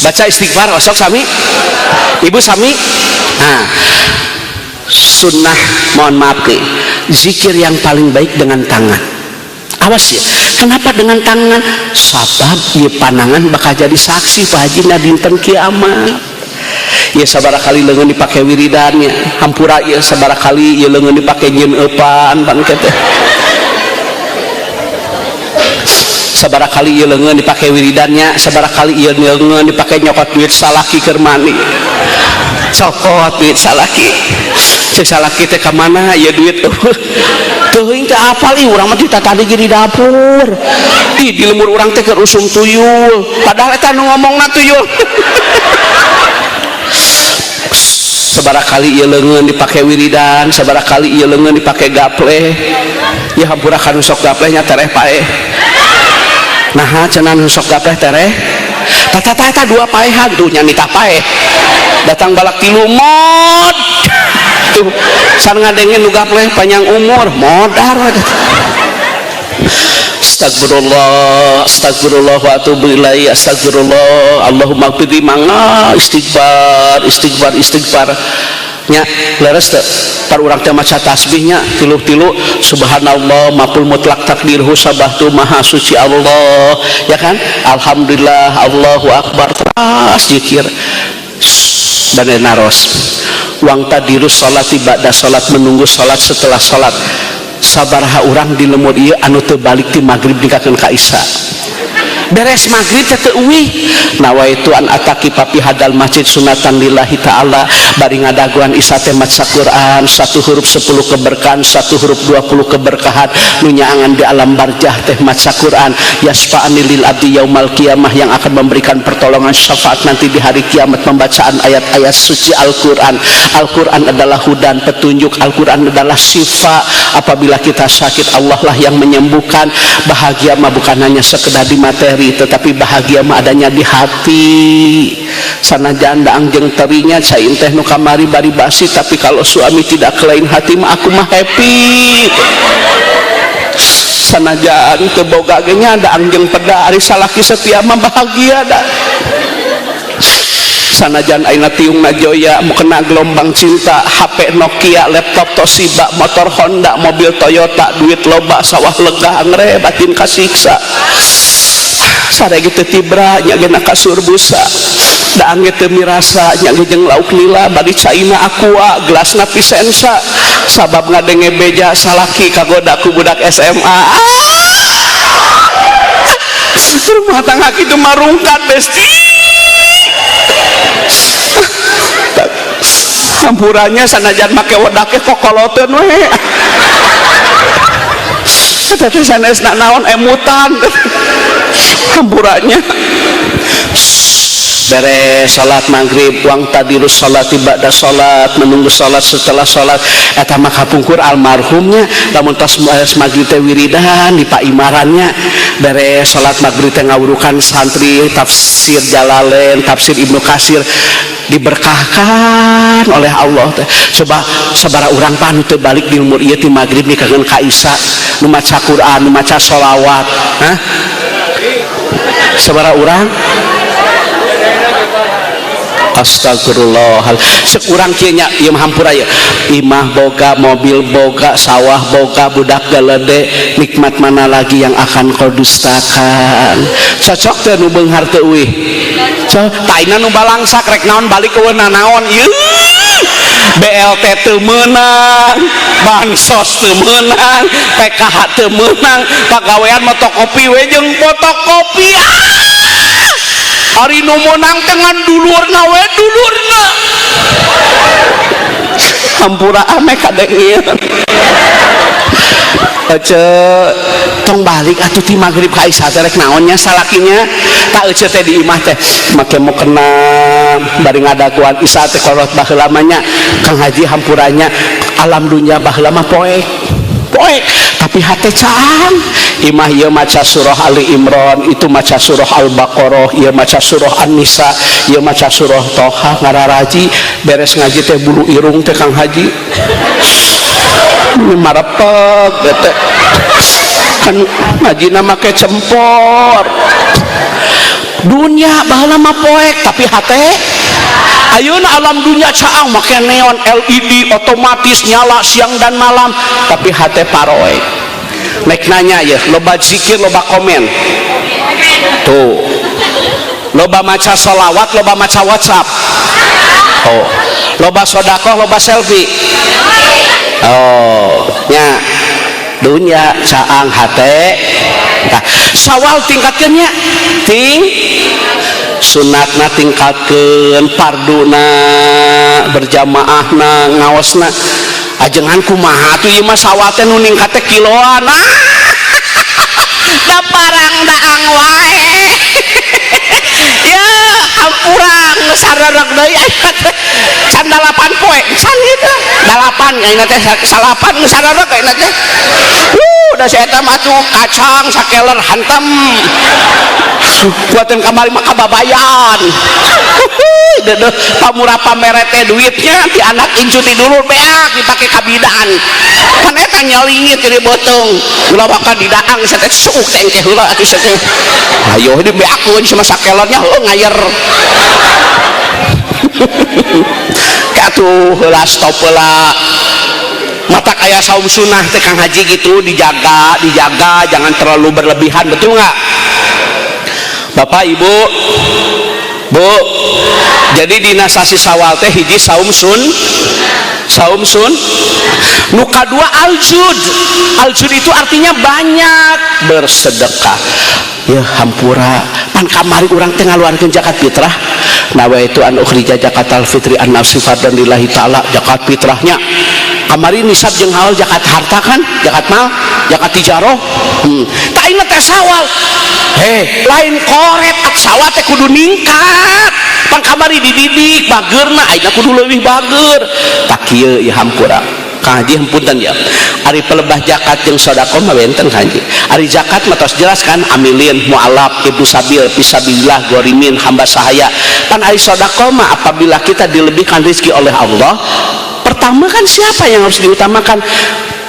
baca istighfar osok sami ibu sami. Nah sunnah mohon maaf ke zikir yang paling baik dengan tangan. Awas ya, kenapa dengan tangan? Sabab ieu panangan bakal jadi saksi Pak Haji na dinten kiamat. Ya sabaraha kali leungeun dipake wiridannya, hampura ieu sabaraha kali ieu leungeun dipake nyeun eupan pan teh. Sabaraha kali ieu leungeun dipake wiridannya, sabaraha kali ieu leungeun dipake nyokot duit salaki keur mani. Cokot duit salaki. Cek salaki teh ka mana ieu duit teuing teh apal ieu urang mah ditatadi di dapur. Ih di lemur urang teh keur usum tuyul. Padahal eta nu ngomongna tuyul. Sabaraha kali ieu leungeun dipake wiridan, sabaraha kali ieu leungeun dipake gapleh. Ya hampura kanu sok gaplehnya tereh paeh. Nah cenah sok gapleh tereh. Tata eta 2 paehan tuh nya nitah paeh. Datang balak 3 mod. Tuh san ngadengin nu gapleh panjang umur modar. Astagfirullah wa atubu ilaihi. Astagfirullah Allahumma qfirli mangga istighfar nya leres teh par urang teh maca tasbihnya tilu subhanallah mapul mutlak takdirhu sabahtu maha suci Allah ya kan alhamdulillah Allahu akbar terus zikir bade naros wang tadirus salati ba'da salat menunggu salat setelah salat sabaraha urang di lemur ieu anu teu balik ti magrib ningkakeun ka isya beres maghrib teh eueuh nawaitu an ataki papi hadal masjid sunatan lillahi ta'ala bari ngadaguan isya teh maca Quran 1 huruf 10 keberkahan 1 huruf 20 keberkahan nu nyaangan di alam barzah teh maca Quran yasfa'ani lil abdi yaumal qiyamah yang akan memberikan pertolongan syafaat nanti di hari kiamat pembacaan ayat-ayat suci Al-Quran. Al-Quran adalah hudan petunjuk, Al-Quran adalah syifa. Apabila kita sakit Allah lah yang menyembuhkan. Bahagia mah bukan hanya sekedar di materi tetapi bahagia mah adanya di hati. Sanajan daang jeung terinya cain teh nu kamari bari basi tapi kalau suami tidak kelain hati mah aku mah happy. Sanajan teu boga ge nya daang jeung peda ari salaki setia mah bahagia da. Sanajan aina tiungna joya mau kena gelombang cinta HP Nokia laptop Toshiba motor Honda mobil Toyota duit loba sawah lega angre batin kasiksa sare gitu tibra nya geuna kasur busa daang teu mirasa nya jeung lauk lila bari caina aqua gelasna Vicenza sabab ngadenge beja salaki kagoda ku budak SMA rumah tangga kitu marungkat besti hampurannya sanajan make wedake kokoloteun we teh sanesna naon emutan hampurannya beres salat maghrib wang tadirus salati ba'da salat menunggu salat setelah salat eta mah kapungkur almarhumnya lamun tos maghrib teh wiridan di paimarannya beres salat maghrib teh ngawurukan santri tafsir Jalalain tafsir Ibnu Katsir diberkahkan oleh Allah teh coba sabaraha urang pan teu balik di umur ieu ti maghrib nikakeun ka isya nu maca Quran nu maca sholawat hah sabaraha urang astagfirullah cek urang kieu nya ieu mah hampura ya imah boga mobil boga sawah boga budak galede nikmat mana lagi yang akan kau dustakan cocok teh nu beunghar teu eueuh taina nu balangsak rek naon balik ke weuna naon ieu BLT teu meunang, bansos teu meunang, PKH teu meunang, pagawean motokopi we jeung fotokopi. Ari nu meunang teh ngan dulurna we dulurna. Hampura ame kadengieun. Tong balik atuh ti magrib ka isya teh rek naonnya salakinya tak euceut teh di imah teh make mau kena bari ngadaguan isya teh kolot baheula nya Kang Haji hampuranya alam dunya baheula mah poek tapi hate caang imah ieu maca surah Ali Imran, itu maca surah Al-Baqarah, ieu maca surah An-Nisa, ieu maca surah Toha, ngararaji beres ngaji teh bulu irung teh Kang Haji marepek teh kan ngajina make cempor dunia baheula mah poek tapi hate ayeuna alam dunia caang make neon LED otomatis nyala siang dan malam tapi hate paroek nek nanya ya loba zikir loba komen tuh loba maca sholawat loba maca WhatsApp oh loba sodakoh loba selfie oh nya dunia caang hate nah, sawal tingkatkeunnya ting sunatna tingkatkeun parduna berjamaahna ngaosna ajengan kumaha atuh ieu mah sawal teh nu ningkat teh kiloan da parang daang wae ya hampurang sararek deui aya teh can 8 poe can kitu 8 ayeuna teh salapan geus sararek ayeuna teh da saya mah tuh kacang sakeler hantam buatan kamari mah kababayan dedeh pamurah pamere teh duitnya ti anak incu ti dulur beak dipake kabidan kan eta nyalingit di botong ulah bakal didaang sateh suuk teh engke heula atuh sateh ayo dibeakeun sama sakelernya heuh ngayer katuh heula stop heula mata kayak saum sunnah teh Kang Haji gitu dijaga jangan terlalu berlebihan betul nggak Bapak Ibu Bu jadi dina sasi sawal teh hiji saum sun nuka dua aljud itu artinya banyak bersedekah ya hampura pan kamari urang teh ngaluarkeun zakat fitrah nawa itu an ukhrija zakatal fitri an nafsi fardan lillahi taala zakat fitrahnya kamari nisab jeung haul zakat harta kan zakat mal zakat tijaroh tak inget teh sawal lain koret ak sawal teh kudu ningkat pan kamari dididik bageurna ayeuna kudu leuwih bager tak kieu ieu hampura Kang Haji hempunten ya ari pelebah zakat jeung sedekah mah benten Kang Haji ari zakat mah tos jelas kan amilin mualaf ibu sabil fisabilillah gorimin hamba sahaya pan ari sedekah mah apabila kita dilebihkan rezeki oleh Allah pertama kan siapa yang harus diutamakan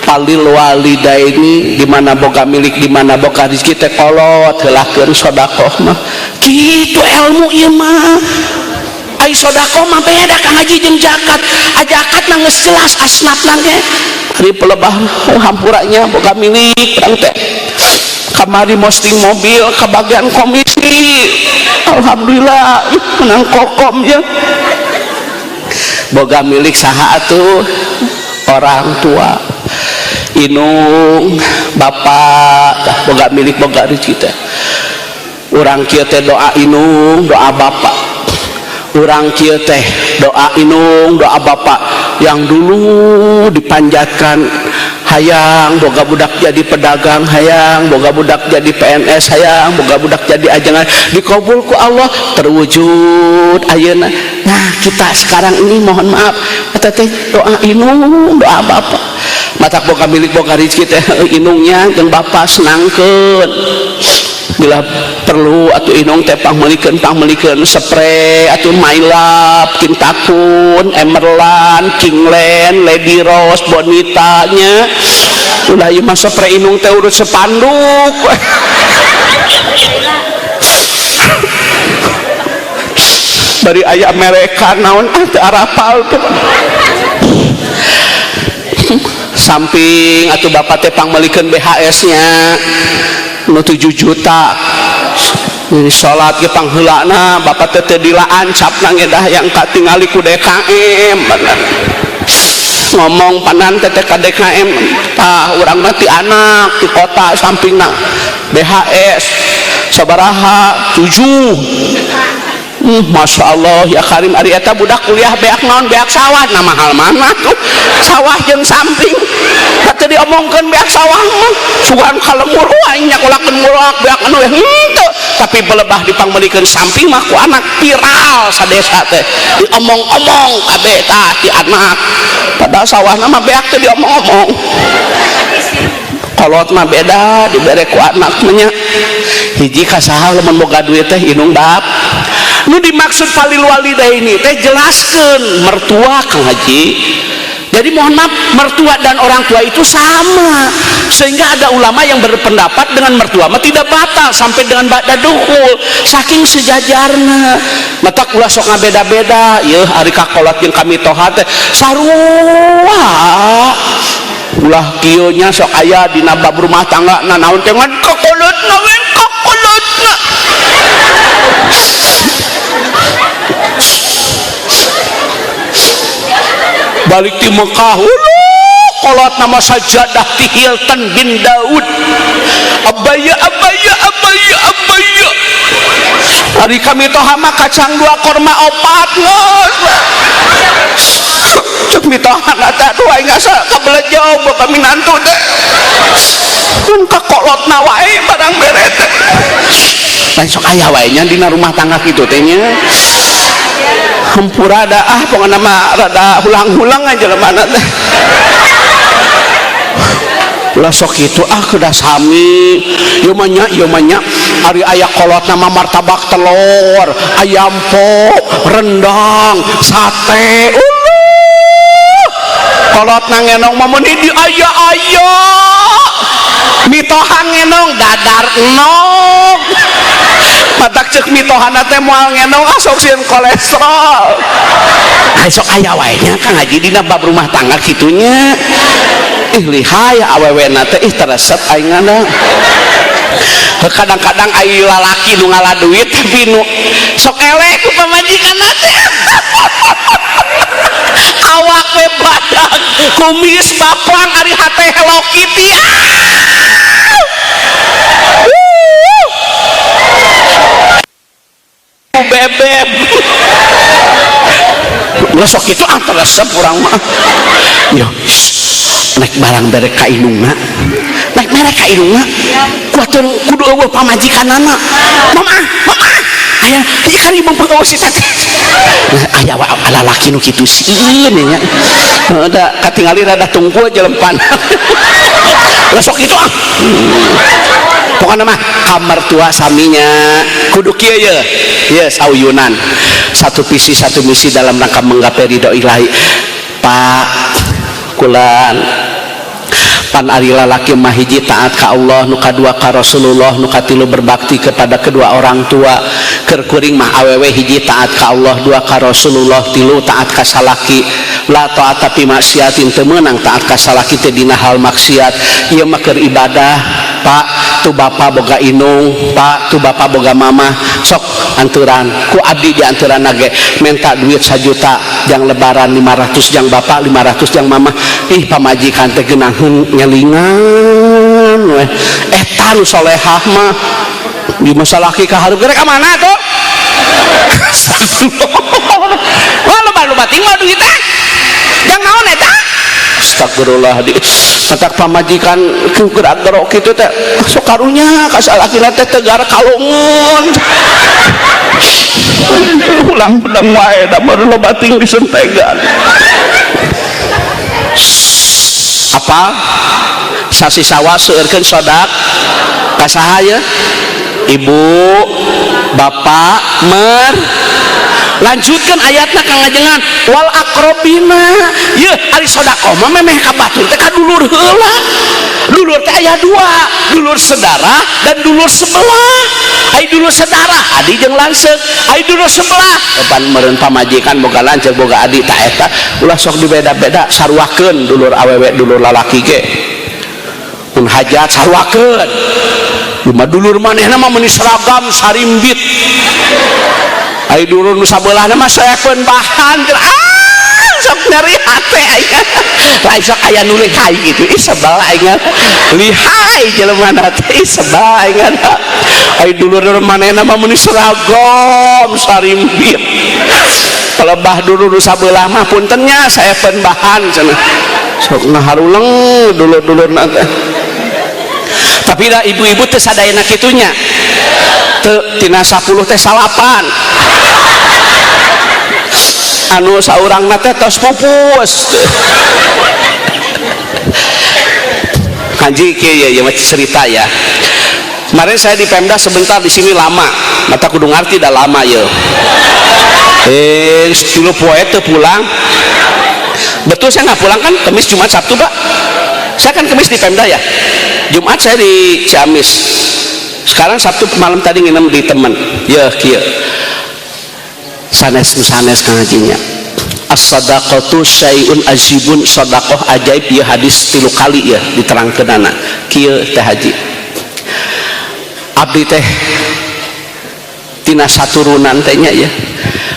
palil walidaini di mana boga milik di mana boga rezeki teh kolot heulakeun sedekah mah kitu ilmu ieu mah ai sedekah mah beda Kang Haji jeung zakat zakat mah geus jelas asnafna ge ari pelebah hampuranya boga milik urang teh kamari posting mobil kebagian komisi alhamdulillah menang kokom ya boga milik saha atuh orang tua inung bapak boga milik boga rezeki teh urang kieu teh doa inung doa bapak urang kieu teh doa inung doa bapak yang dulu dipanjatkan hayang boga budak jadi pedagang hayang boga budak jadi PNS hayang boga budak jadi ajangan dikabul ku Allah terwujud ayeuna nah kita sekarang ini mohon maaf eta teh doa inung doa bapak matak boga milik boga rezeki teh inungnya jeung bapak senangkeun bila perlu atuh inung teh pangmelikeun spray atuh mailap kintakun emerlan kinglen lady rose bonitanya ulah ieu mah spray inung teh urut sepanduk bari aya mereka naon teh arapal tuh samping atuh bapak teh pangmelikeun BHS nya nu 7 juta salat ge pangheulana bapak teh dilaan capna ngedah yang katingali ku DKM bener ngomong panan teteh KDKM urang mati anak di kota sampingna BHS sabaraha 7. Masya Allah ya Karim ari eta budak kuliah beak naon beak sawah nah mahal mana tuh sawah jeung samping kata diomongkeun beak sawah mah sugan kalemur aing nyakulakeun murak beak anu henteu tapi belebah dipangmelikeun samping mah ku anak viral sadesa teh diomong-omong kabeh tah ti anak padahal sawahna mah beak teh diomong-omong kolot mah beda dibere ku anak nya hiji kasaha lamun boga duit teh inung bab nu dimaksud falil walidaini teh jelaskeun mertua Kang Haji. Jadi mohon maaf mertua dan orang tua itu sama sehingga ada ulama yang berpendapat dengan mertua mah tidak batal sampai dengan ba'da dukhul saking sejajarna mata kula sok ngabeda-beda yeuh ari kakolot jeung kami toha teh sarua ulah kieu nya sok aya dina bab rumah tangga naon teh ngan kakolotna wen kakolotna balik di Mekah kolot nama sajadah di Hilton bin Daud abaya abaya abaya abaya hari kami toha mah kacang 2 korma 4 ngeus cek mitohan eta tuh aing asa kabelet jauh bapak minantu teh mun ka kolotna wae barang bere teh lain sok aya wae nya dina rumah tangga kitu teh nya hampura ada pokoknya mah rada hulang-hulang aja lemana teh ulah sok itu kedah sami ieu manya ari aya kolot nama martabak telur ayam pop rendang sate kolot nangenong mah mun di aya mitohan ngenong dadar enog matak cek mitohana teh moal ngenong sok sieun kolesterol sok aya wae nya Kang Haji dina bab rumah tangga kitunya lihai awewena teh teresep aingana kadang-kadang ai lalaki nu ngalah duit tapi nu sok eleh ku pamajikanna teh awak we badak kumis baplang ari hate Hello Kitty bebek besok itu teresep urang mah yo naik barang dari ka indungna naik merek ka indungna kuatur kudu eueuh pamajikanana mama aya kan ibu pagawe si teh aya ala laki nu kitu sieun nya da katingali rada tunggu aja lempan besok itu pokoknya mah mertua saminya kudu kieu ye sauyunan satu visi satu misi dalam rangka menggapai ridho ilahi Pak kulan pan ari lalaki mah hiji taat ka Allah nu kadua ka Rasulullah nu katilu berbakti kepada kedua orang tua keur kuring mah awewe hiji taat ka Allah 2 ka Rasulullah 3 taat ka salaki la ta'ata fi maksiatin teu meunang taat ka salaki teh dina hal maksiat ieu mah keur ibadah Pak tu bapa boga inung Pak tu bapa boga mama sok anturan ku abdi di anturan nage minta duit 1 juta jang lebaran 500 jang bapa 500 jang mama ih pamajikan teh geunang ngelingan weh eta nu solehah mah di masalah ki kaharep gerek ka mana tuh wah loba tinggal duit teh jang naon eta astagfirullah di katak pamajikan gerak-gerok kitu teh sok karunya ka salakina teh tegar kalungun ulang pedang wae da baru loba ting disentegan apa sasi sawah seueurkeun sodak kasaha ye ibu bapak mer lanjutkan ayatna Kang Ajengan wal akrobina ye ari sodaqoh mah memeh ka batur teh ka dulur heula dulur teh aya 2 dulur saudara dan dulur sebelah ai dulur saudara adi jeung lanceuk ai dulur sebelah depan meureun pamajikan boga lanceuk boga adi ta eta ulah sok dibeda-beda saruakeun dulur awewe dulur lalaki ge mun hajat saruakeun cuma dulur manehna mah meuni seragam sarimbit ai dulur nu sabelahna mah saekeun bahan sok nyari hati aja lain sok ayah nulis hai gitu sebal aja lihai jelema teh sebal aja ai dulur manehna mah mun seragam sarimbit pelebah dulu sabelah mah puntennya saya penbahan cenah sok ngaharuleng dulur-dulur nanti tapi dah ibu-ibu teh sadayana kitunya teu tina 10 teh salapan anu saurangna teh tos pupus haji kieu ya cerita ya kemarin saya di Pemda sebentar di sini lama mata kudu ngarti dah lama ya dulu poe teu pulang betul saya nggak pulang kan Kamis Jumat Sabtu Pak saya kan Kamis di Pemda ya Jumat saya di Ciamis sekarang Sabtu malam tadi nginep di teman ya kieu sanes kang hajinya as-sadaqatu syai'un ajibun sedekah ajaib ya hadis 3 kali ya diterangkeunana kieu teh haji abdi teh tina saturunan teh nya ya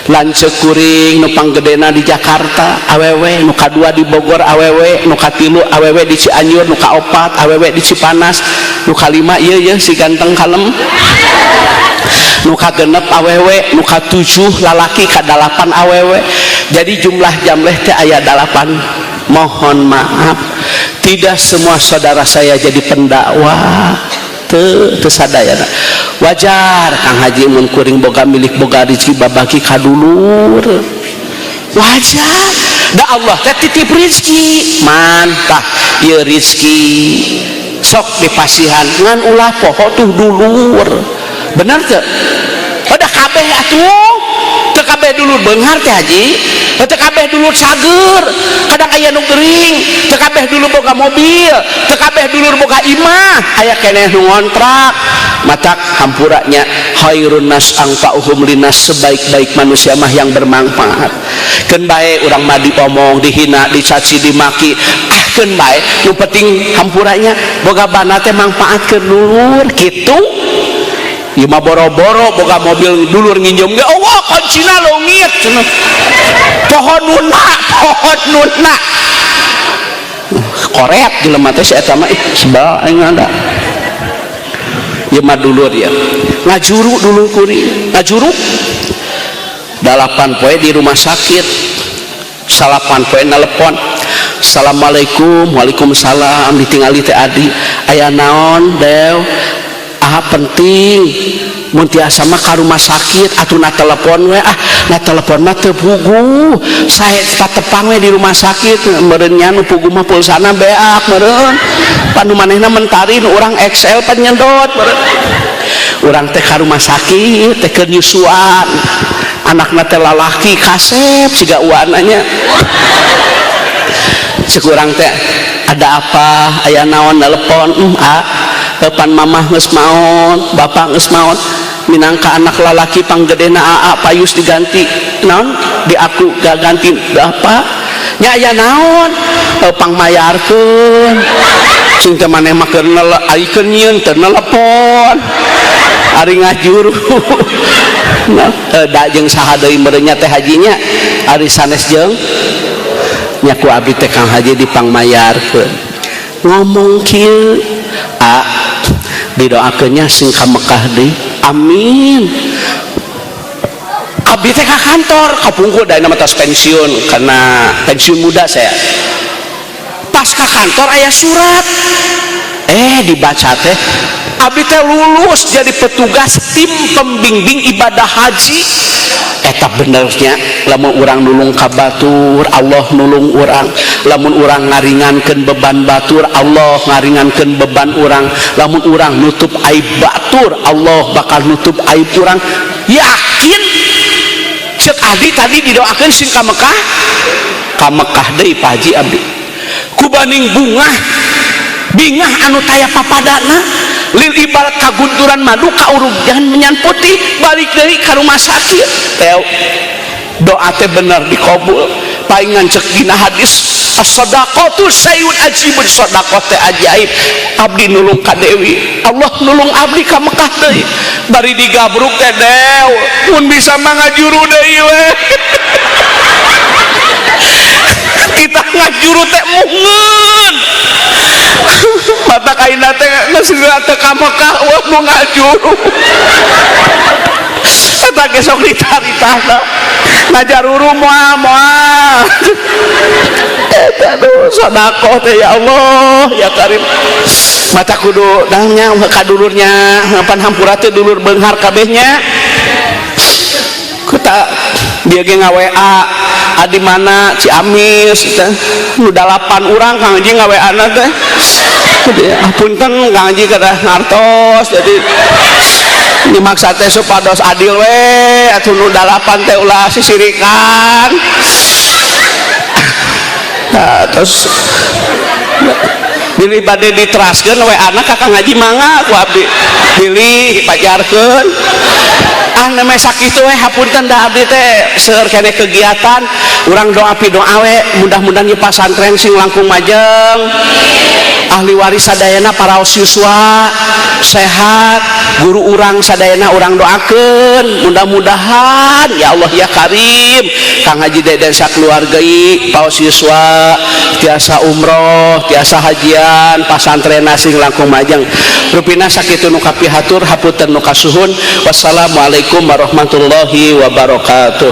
lanceuk kuring nu panggedena di Jakarta awewe nu kadua di Bogor awewe nu katilu awewe di Cianjur nu kaopat awewe di Cipanas nu kalima ieu si ganteng kalem nu kagenep awewe nu katujuh lalaki kadalapan awewe jadi jumlah jamleh teh aya 8 mohon maaf tidak semua saudara saya jadi pendakwah teu sadayana wajar Kang Haji mun kuring boga milik boga rezeki babagi kadulur wajar da Allah teh titip rezeki mantah ieu rezeki sok dipasihan ngan ulah poho tuh dulur bener teu udah kabeh atuh teu kabeh dulur beunghar teh Haji teu kabeh dulur sager kadang aya nu gering teu kabeh dulur boga mobil teu kabeh dulur boga imah aya keneh nu ngontrak matak hampuranya khairun nas anfa'uhum linas sebaik-baik manusia mah yang bermanfaat keun bae urang mah diomong dihina dicaci dimaki keun bae nu penting hampuranya boga bana teh manfaat ke dulur kitu ieu mah boro-boro boga mobil dulur nginjem ge Allah kuncina leungit cenah pohon nuna koret jelema teh si eta mah sebal aing ada ieu mah dulur ya ngajuru dulu kuring ngajuru 8 poe di rumah sakit 8 poe nelpon assalamualaikum waalaikumsalam ditinggali teh Adi aya naon dew penting mun tiasa mah ka rumah sakit atuh telepon we na telepon mah teu pugu sae patepang we di rumah sakit meureun nya nu pugu mah pulsana beak meureun panu manehna mentari nu urang XL pan nyedot meureun urang teh ka rumah sakit teh keur nyusuan anakna teh lalaki kasep siga uananya cek urang teh ada apa aya naon telepon depan mamah geus maot bapak geus maot minangka anak lalaki panggedena AA payus diganti naon di aku gak ganti apa nya aya naon pangmayarkeun sing teh maneh mah keur aikeun nyieun teu nelepon ari ngajuru nah da jeung saha deui meureun nya teh hajinya ari sanes jeung nya ku abdi teh Kang Haji dipangmayarkeun ngomong kieu didoakeunnya sing ka Mekah deui amin abdi teh ka kantor kapungkur da nama tos pensiun karena pensiun muda saya pas ka kantor aya surat dibaca teh abdi teh lulus jadi petugas tim pembimbing ibadah haji eta benernya lamun urang nulung ka batur Allah nulung urang lamun urang ngaringankeun beban batur Allah ngaringankeun beban urang lamun urang nutup aib batur Allah bakal nutup aib urang yakin cek abdi tadi didoakeun sing ka Mekah deui Pak Haji abdi kubaning bingah anu taya papadana lil ibarat kagunturan madu ka urug jangan menyan putih balik deui ka rumah sakit teu doa teh bener dikabul paingan cek dina hadis as-sadaqatu syai'un ajibun sedekah teh ajaib abdi nulung ka dewi Allah nulung abdi ka Mekah deui bari digabruk teh dew mun bisa mah ngajuru deui we ngajuru teh mungeun mata kaina teh ngasira teh ka Mekah mau ngajuru eta ge sok ditaritahna ngajaruru moal eta sedekah teh ya Allah ya Karim mata kudu dangnya ka dulurnya pan hampura teh dulur beunghar kabehnya kita dia ge nga-WA adi mana Ciamis teh nu 8 urang Kang Haji nga-WA-na teh apunten Kang Haji kada ngartos jadi dimaksa teh supados adil we atuh nu 8 teh ulah sisirikan nah terus pilih bade diteraskeun WA-na ka Kang Haji mangga ku abdi pilih pajarkeun namanya sakitu we hapunten da abdi teh seueur keneh kegiatan urang doa doa we mudah-mudahan di pasantren sing langkung majeng ahli waris sadayana para siswa sehat guru urang sadayana urang doakeun mudah-mudahan ya Allah ya Karim Kang Haji Deden sakeluargai para siswa tiasa umroh tiasa hajian pasantren sing langkung majeng rupina sakitu nu kapihatur hapunten nu kasuhun wassalamualaikum warahmatullahi wabarakatuh.